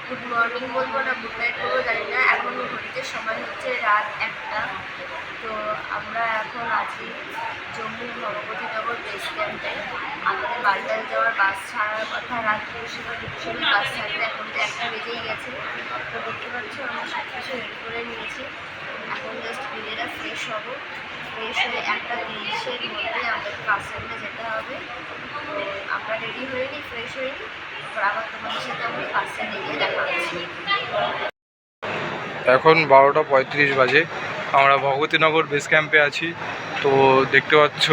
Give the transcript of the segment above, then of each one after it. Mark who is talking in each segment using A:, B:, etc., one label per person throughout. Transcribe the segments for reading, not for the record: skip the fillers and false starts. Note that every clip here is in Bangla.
A: গুড মর্নিং বলবো না গুড নাইট বলবো জানি না। এখন ঘড়িতে সময় হচ্ছে রাত 1টা। তো আমরা এখন আছি জম্মু ভগবতীনগর বেস ক্যাম্পে। আমাদের বালটাল যাওয়ার বাস ছাড়ার কথা রাত 2:20 বাস ছাড়তে, এখন তো 1টা বেজেই গেছে। তো দেখতে পাচ্ছি আমরা সব কিছু রেডি করে নিয়েছি। এখন জাস্ট নিজেরা ফ্রেশ হবো। ফ্রেশ হয়ে 1:30-এর মধ্যে আমাদের বাস স্ট্যান্ডে যেতে হবে। তো আমরা রেডি হয়ে নিই, ফ্রেশ হয়ে নিই, আবার তোমাদের সাথে আমরা বাস স্ট্যান্ডে গিয়ে দেখা হচ্ছে।
B: এখন 12:35 বাজে। আমরা ভগবতীনগর বেস ক্যাম্পে আছি। তো দেখতে পাচ্ছ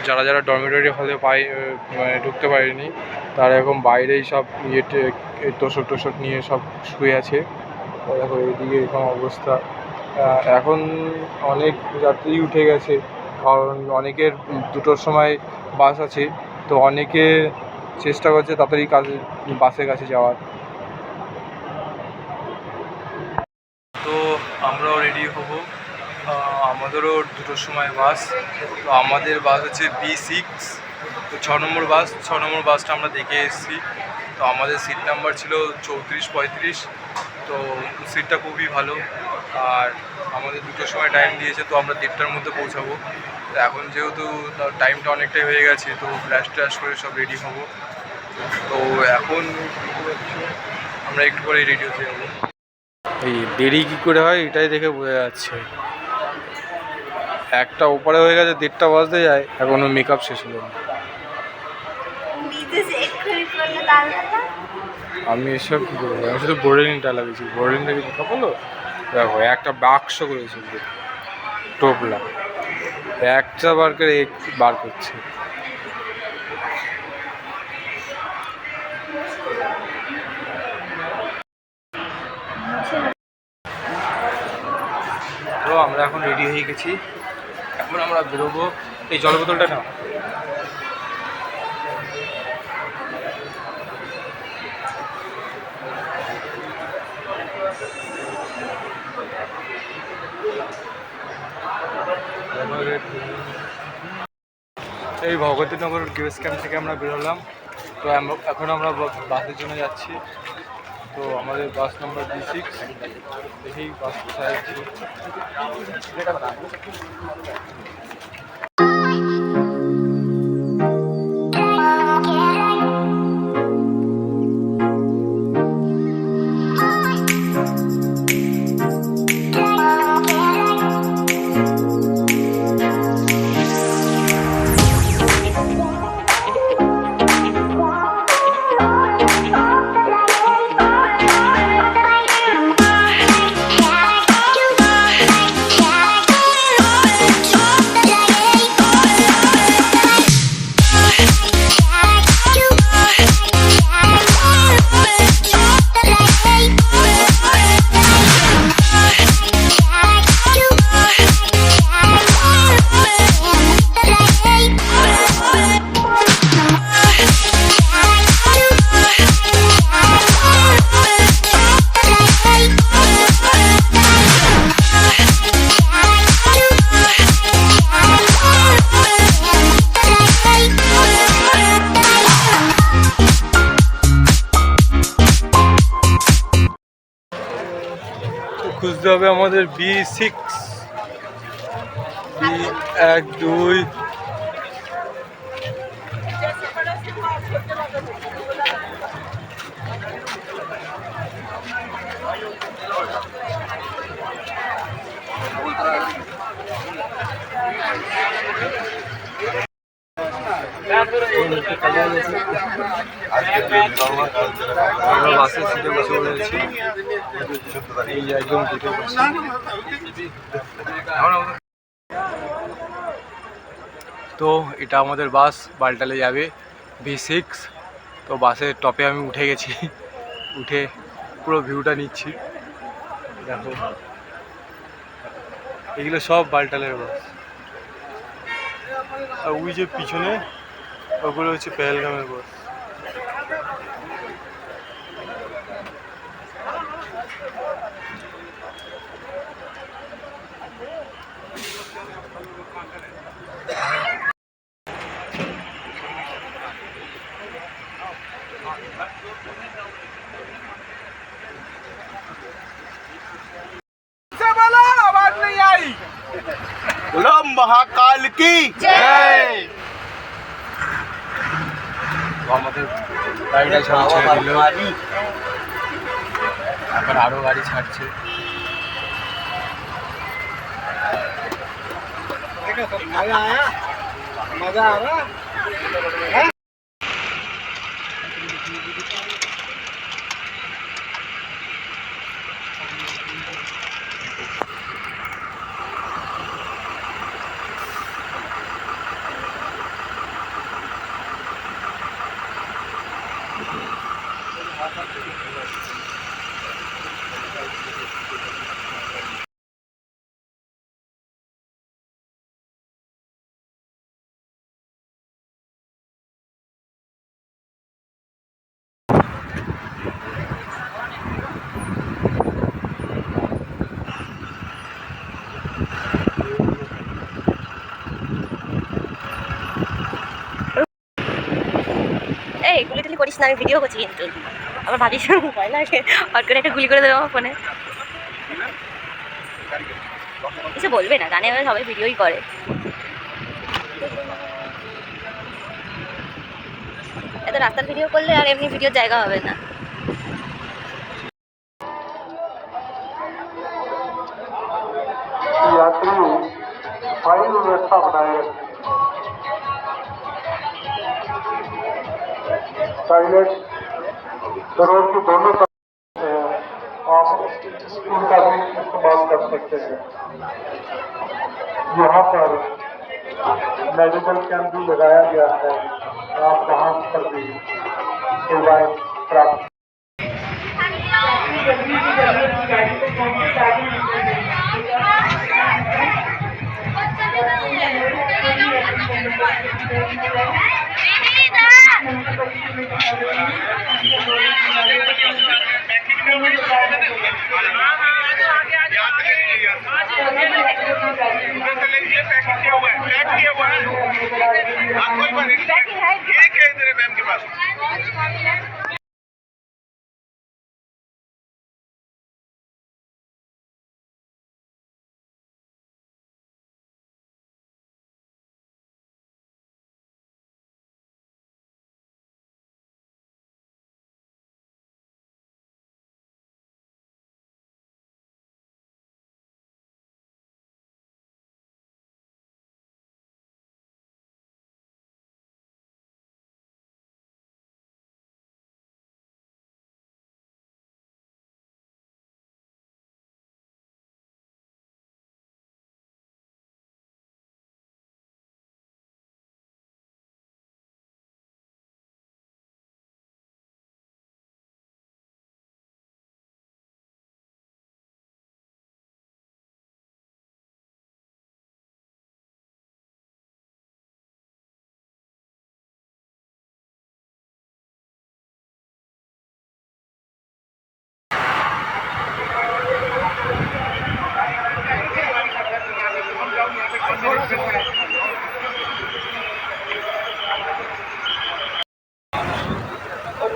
B: যারা যারা ডরমিটরি হলে ঢুকতে পারেনি তারা এখন বাইরেই সব তোষক টোষক নিয়ে সব শুয়ে আছে। দেখো এইদিকে এরকম অবস্থা। এখন অনেক যাত্রী উঠে গেছে, কারণ অনেকের 2টোর সময় বাস আছে। তো অনেকে চেষ্টা করছে তাড়াতাড়ি বাসের কাছে যাওয়ার। তো আমরাও রেডি হব, আমাদেরও 2টোর সময় বাস। তো আমাদের বাস হচ্ছে B6, তো 6 নম্বর বাস। 6 নম্বর বাসটা আমরা দেখে এসেছি। তো আমাদের সিট নাম্বার ছিল 34-35। তো সিটটা খুবই ভালো, আর আমাদের 2টোর সময় টাইম দিয়েছে, তো আমরা 1:30টার মধ্যে পৌঁছাবো। তো এখন যেহেতু টাইমটা অনেকটাই হয়ে গেছে, তো ব্রাশ ট্রাশ করে সব রেডি হব। তো এখন আমরা একটু পরেই রেডি হতে যাবো। এই দেরি কী করে হয় এটাই দেখে বোঝা যাচ্ছে। 1টা ওপরে হয়ে গেছে, 1:30টা বাজতে যায়, এখনো মেকআপ শেষ হলো না। আমি এসব কী করবো, আমি শুধু বোর্ডিংটা লাগিয়েছি। বোর্ডিংটা কি মেকআপ হলো? দেখো একটা বাক্স করেছে টোপলা, একটা বার করে বার করছে। তো আমরা এখন রেডি হয়ে গেছি, এখন আমরা বেরোবো। এই জল বোতলটা না, এই ভগবতীনগর বেস ক্যাম্প থেকে আমরা বেরোলাম। তো এখন আমরা বাসের জন্য যাচ্ছি। তো আমাদের বাস নাম্বার B6। দেখি বাস কোথায় যাচ্ছি। খুঁজতে হবে আমাদের B6, B1, 2। আমরা বাসের সিটে বসে পড়েছি, এই একদম দুটো বসে। তো এটা আমাদের বাস বালটালে যাবে, B6। তো বাসের টপে আমি উঠে গেছি, উঠে পুরো ভিউটা নিচ্ছি। দেখো এগুলো সব বালটালের বাস, আর ওই যে পিছনে ওগুলো হচ্ছে পেহেলগামের বাস।
C: महाकाल की जय।
B: আমাদের গাড়িটা সব ছেড়ে দিল, এখন আরো গাড়ি ছাড়ছে।
C: मजा आया, मजा आ रहा है।
A: এই গুলি টুলি করিস না, আমি ভিডিও করছি কিন্তু আমার ভাবির সঙ্গে ভয় লাগে, হট করে একটা গুলি করে দেবো আমার ফোনে। কিছু বলবে না, জানে সবাই ভিডিওই করে। এত রাস্তার ভিডিও করলে আর এমনি ভিডিওর জায়গা হবে না।
C: यात्री वायु व्यवस्था बनाए रखें, टॉयलेट रोड की दोनों तरफ आप उनका भी इस्तेमाल कर सकते हैं। यहाँ पर मेडिकल कैंप भी लगाया गया है, आप वहाँ पर भी सेवाएं प्राप्त।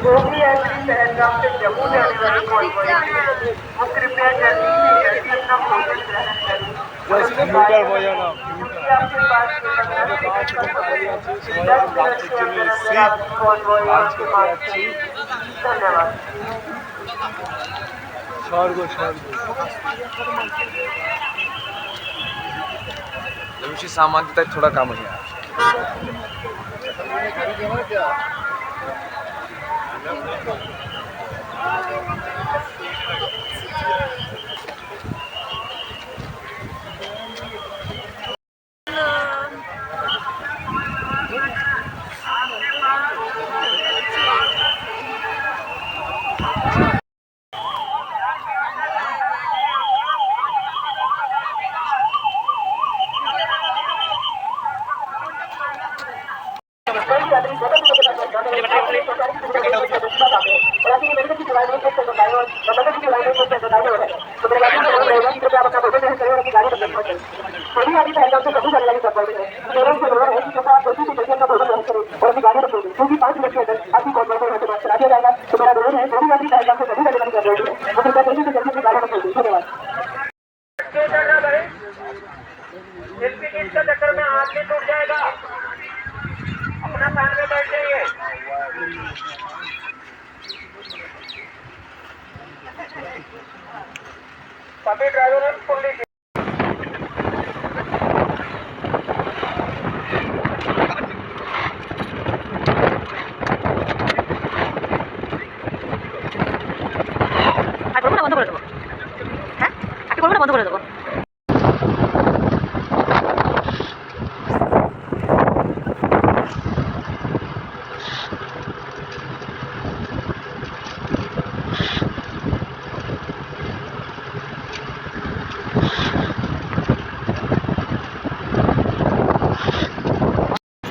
C: जो भी यात्री पहलगाम से जम्मू जाने वाले कॉन्वॉय है वो कृपया जल्दी से जल्दी अपना भोजन ग्रहण करें। क्योंकि आपके पास कॉन्वॉय आपके पास। धन्यवाद।
B: सामान तक थोड़ा कम है।
C: धन्यवाद। काफी ड्राइवर फुल्ली
D: আর করবো না, বন্ধ করে দেবো। হ্যাঁ, আর করবো না, বন্ধ করে দেবো।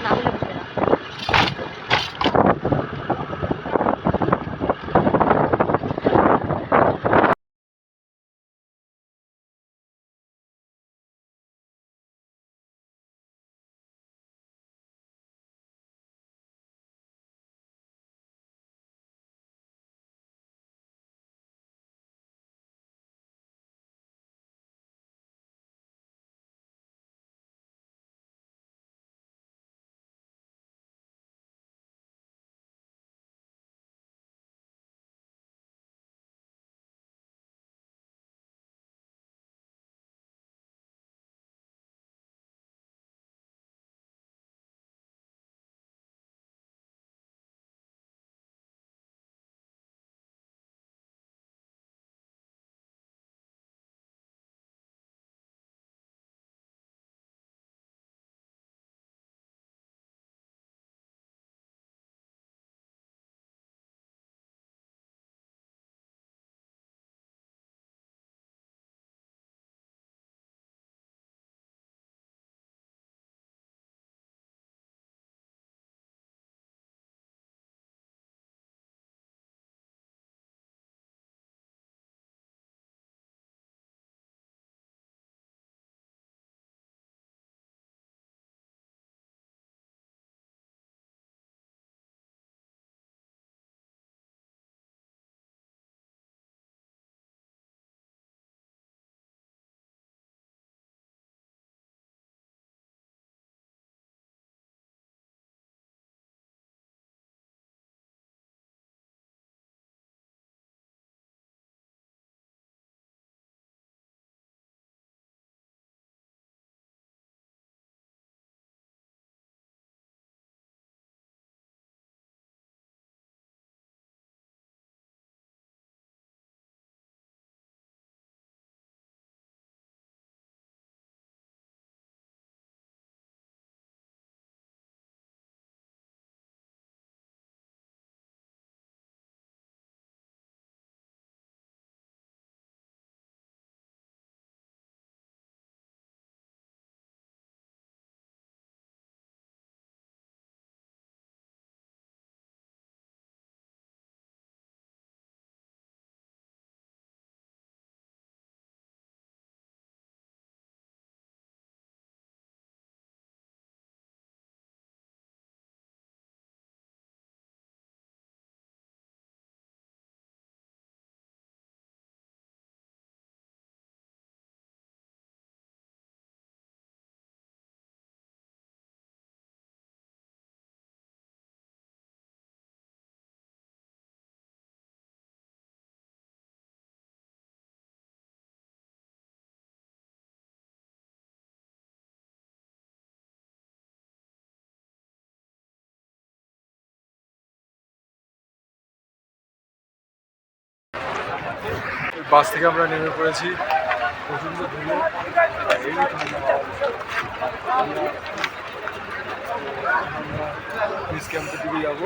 D: না হলে বুঝবে না।
B: বাস থেকে আমরা নেমে পড়েছি, প্রচণ্ড ধুলো, এই বেস ক্যাম্পের দিকে যাবো।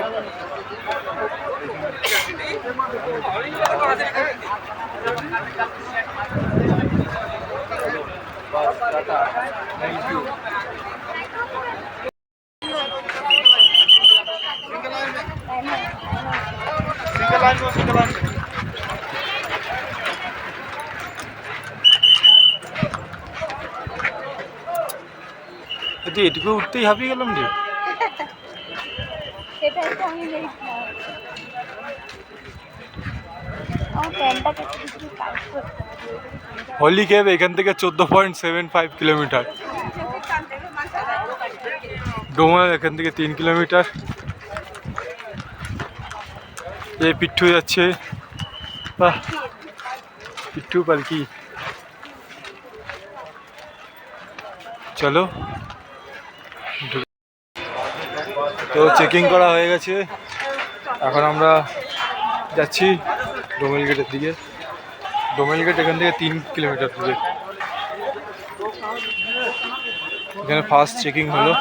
B: Thank you. এটুকু উঠতেই হাঁপিয়ে গেলাম রে।
A: সেটাই তো আমি দেখলাম। আমার প্যান্টটাকে কিছু কাজ করতে হবে।
B: হলি ক্যাব এখান থেকে 14.75 কিলোমিটার, ডোমা এখান থেকে 3 কিলোমিটার। এ পিট্টু যাচ্ছে, বাহ পিট্টু পালকি। চলো। তো চেকিং করা হয়ে গেছে, এখন আমরা যাচ্ছি ডোমেল গেটের দিকে। ডোমেল গেট এখান থেকে 3 কিলোমিটার দূরে। এখানে ফার্স্ট চেকিং হলো।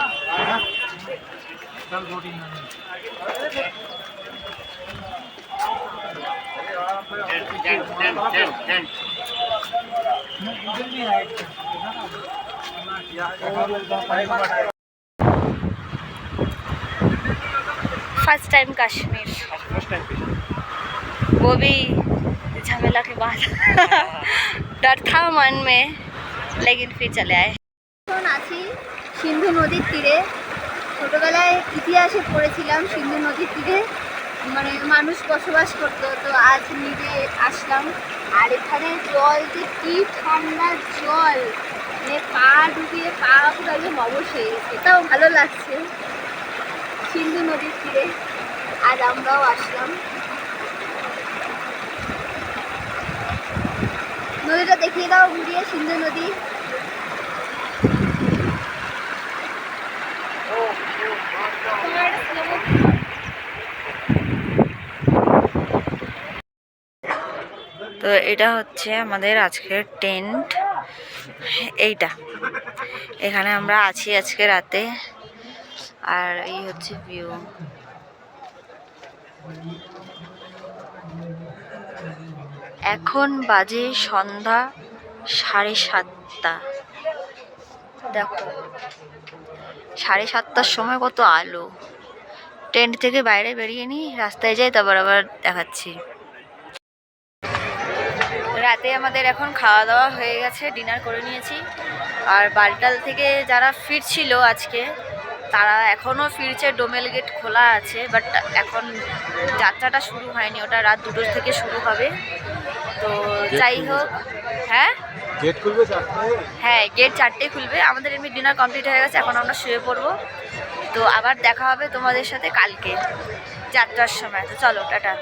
A: फर्स्ट टाइम कश्मीर, वो भी झमेला के बाद डर था मन में, लेकिन फिर चले आए। এখন আছি সিন্ধু নদীর তীরে। ছোটবেলায় ইতিহাসে পড়েছিলাম সিন্ধু নদীর তীরে মানে মানুষ বসবাস করতো, তো আজ নিজে আসলাম। আর এখানে জল যে কি ঠান্ডা জল, মানে পা ডুবিয়ে পা পুরো একদম অবশ্যই, এটাও ভালো লাগছে। সিন্ধু নদীর তীরে আজ আমরাও আসলাম। নদীটা দেখিয়ে দাও ঘুরিয়ে, সিন্ধু নদী।
D: তো এটা হচ্ছে আমাদের আজকের টেন্ট, এইটা এখানে আমরা আছি আজকে রাতে। আর এই হচ্ছে ভিউ। এখন বাজে সন্ধ্যা 7:30। দেখো 7:30টার সময় কত আলো। টেন্ট থেকে বাইরে বেরিয়ে নিই, রাস্তায় যাই, তারপর আবার দেখাচ্ছি। রাতে আমাদের এখন খাওয়া দাওয়া হয়ে গেছে, ডিনার করে নিয়েছি। আর বালটাল থেকে যারা ফিরছিল আজকে, তারা এখনও ফিরছে। ডোমেল গেট খোলা আছে, বাট এখন যাত্রাটা শুরু হয়নি, ওটা রাত 2টো থেকে শুরু হবে। তো যাই হোক, হ্যাঁ
B: গেট খুলবে 4টায়?
D: হ্যাঁ, গেট 4টেই খুলবে। আমাদের এমনি ডিনার কমপ্লিট হয়ে গেছে, এখন আমরা শুয়ে পড়বো। তো আবার দেখা হবে তোমাদের সাথে কালকে যাত্রার সময়। তো চলো, টাটা।